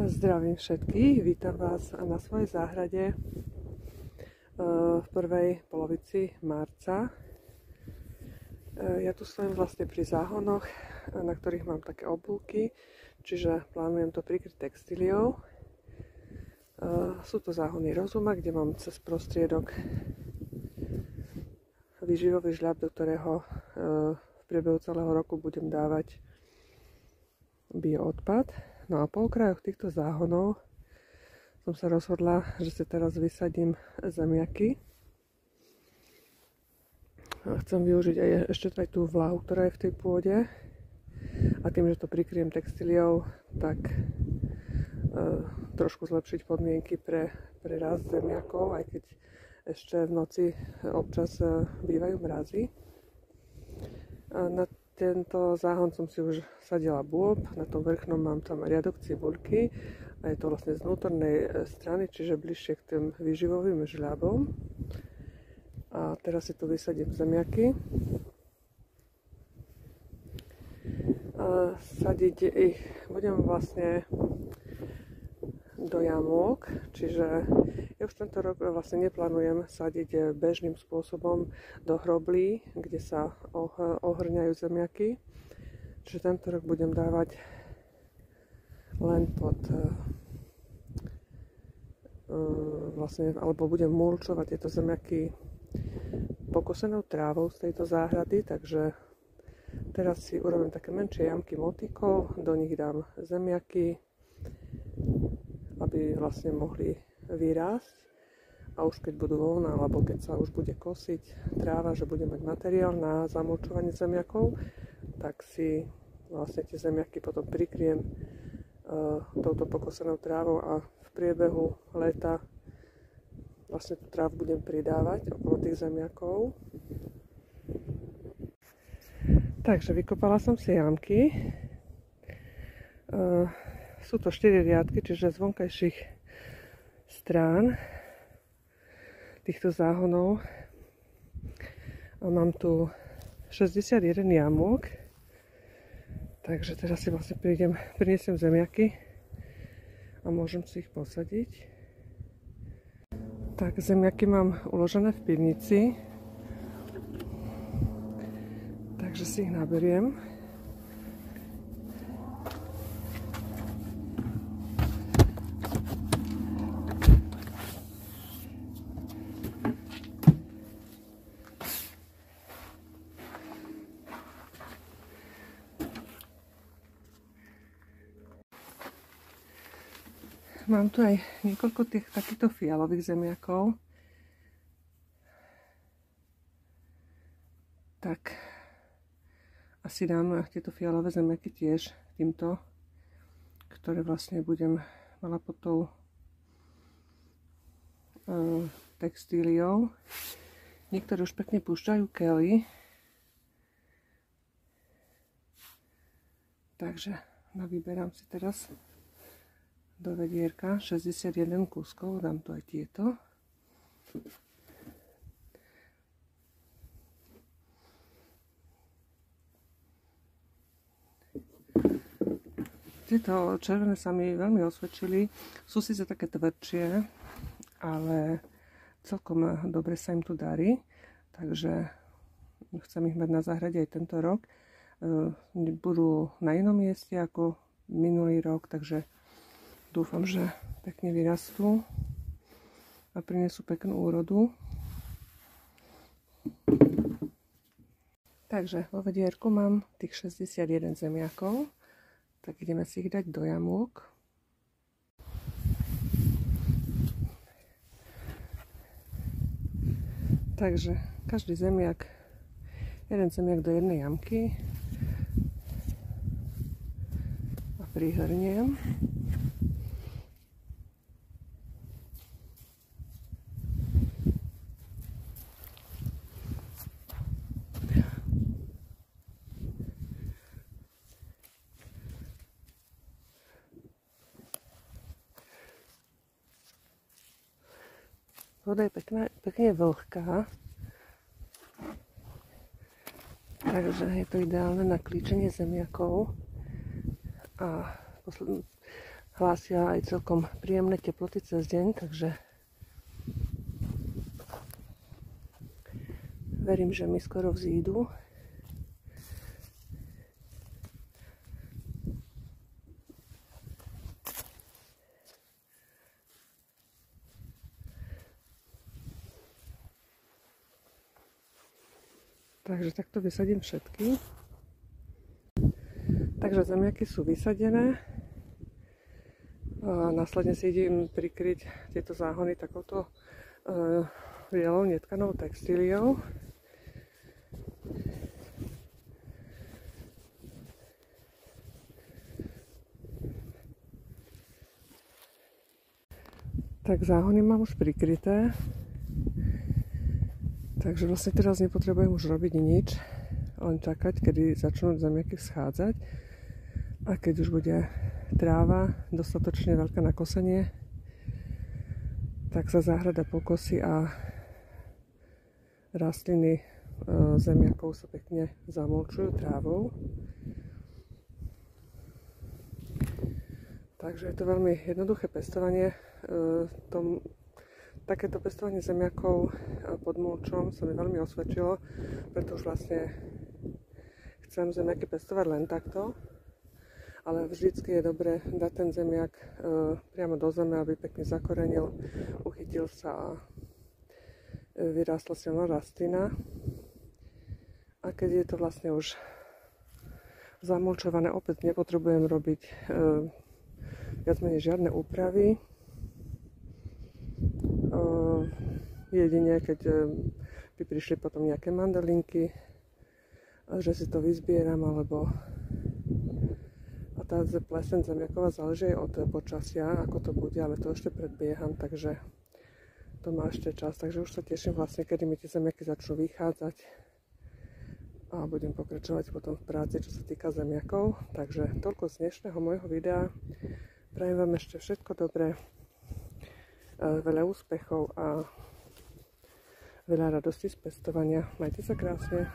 Zdravím všetkých, vítam vás na svojej záhrade v prvej polovici marca. Ja tu stojím vlastne pri záhonoch, na ktorých mám také obulky, čiže plánujem to prikryť textíliou. Sú to záhony Rozuma, kde mám cez prostriedok výživový žľab, do ktorého v priebehu celého roku budem dávať bioodpad. No a po okrajoch týchto záhonov som sa rozhodla, že si teraz vysadím zemiaky. Chcem využiť aj ešte aj tú vlahu, ktorá je v tej pôde. A tým, že to prikryjem textíliou, tak trošku zlepšiť podmienky pre rast zemiakov, aj keď ešte v noci občas bývajú mrazy. Na tento záhon som si už sadila bôb, na tom vrchnom mám tam riadok cibuľky a je to vlastne z vnútornej strany, čiže bližšie k tým výživovým žľabom. A teraz si tu vysadím zemiaky. Sadiť ich budem vlastne do jamôk, čiže ja už tento rok vlastne neplánujem sadiť bežným spôsobom do hroblí, kde sa ohrňajú zemiaky. Čiže tento rok budem dávať len pod vlastne, alebo budem mulčovať tieto zemiaky pokosenou trávou z tejto záhrady, takže teraz si urobím také menšie jamky motikov, do nich dám zemiaky, aby vlastne mohli vyrásť, a už keď budú voľné, alebo keď sa už bude kosiť tráva, že bude mať materiál na zamulčovanie zemiakov, tak si vlastne tie zemiaky potom prikriem touto pokosenou trávou a v priebehu leta vlastne tú trávu budem pridávať okolo tých zemiakov. Takže vykopala som si jamky. Sú to 4 riadky, čiže z vonkajších strán týchto záhonov mám tu 61 jamok. Takže teraz si vlastne priniesem zemiaky a môžem si ich posadiť. Tak, zemiaky mám uložené v pivnici, takže si ich naberiem. Mám tu aj niekoľko takýchto fialových zemiakov. Tak asi dám tieto fialové zemiaky tiež týmto, ktoré vlastne budem mala pod tou textíliou. Niektoré už pekne púšťajú kely. Takže vyberám si teraz do vedierka 61 kúskov, dám tu aj tieto. Tieto červené sa mi veľmi osvedčili, sú síce také tvrdšie, ale celkom dobre sa im tu darí, takže chcem ich mať na záhrade aj tento rok. Budú na inom mieste ako minulý rok, takže dúfam, že pekne vyrastú a prinesú peknú úrodu. Takže vo vedierku mám tých 61 zemiakov, tak ideme si ich dať do jamôk. Takže každý zemiak, jeden zemiak do jednej jamky a prihrniem. Voda je pekne vlhká, takže je to ideálne na klíčenie zemiakov. A hlásia aj celkom príjemné teploty cez deň, takže verím, že mi skoro vzídu. Takže takto vysadím všetky. Takže zemiaky sú vysadené. A následne si idem prikryť tieto záhony takouto bielou netkanou textíliou. Tak záhony mám už prikryté. Takže vlastne teraz nepotrebujem už robiť nič, len čakať, kedy začnú zemiaky schádzať. A keď už bude tráva dostatočne veľká na kosenie, tak sa záhrada pokosí a rastliny zemiakov sa pekne zamulčujú trávou. Takže je to veľmi jednoduché pestovanie. Takéto pestovanie zemiakov pod mulčom sa mi veľmi osvedčilo, preto už vlastne chcem zemiaky pestovať len takto, ale vždycky je dobré dať ten zemiak priamo do zeme, aby pekne zakorenil, uchytil sa a vyrástla silná rastlina. A keď je to vlastne už zamulčované, opäť nepotrebujem robiť viac menej žiadne úpravy. Jedine, keď by prišli potom nejaké mandalinky, že si to vyzbieram, alebo a tá pleseň zemiaková záleží od počasia, ako to bude, ale to ešte predbieham, takže to má ešte čas, takže už sa teším vlastne, kedy mi tie zemiaky začnú vychádzať a budem pokračovať potom v práci, čo sa týka zemiakov. Takže toľko z dnešného môjho videa. Prajem vám ešte všetko dobré, veľa úspechov a veľa radosti z pestovania. Majte sa krásne.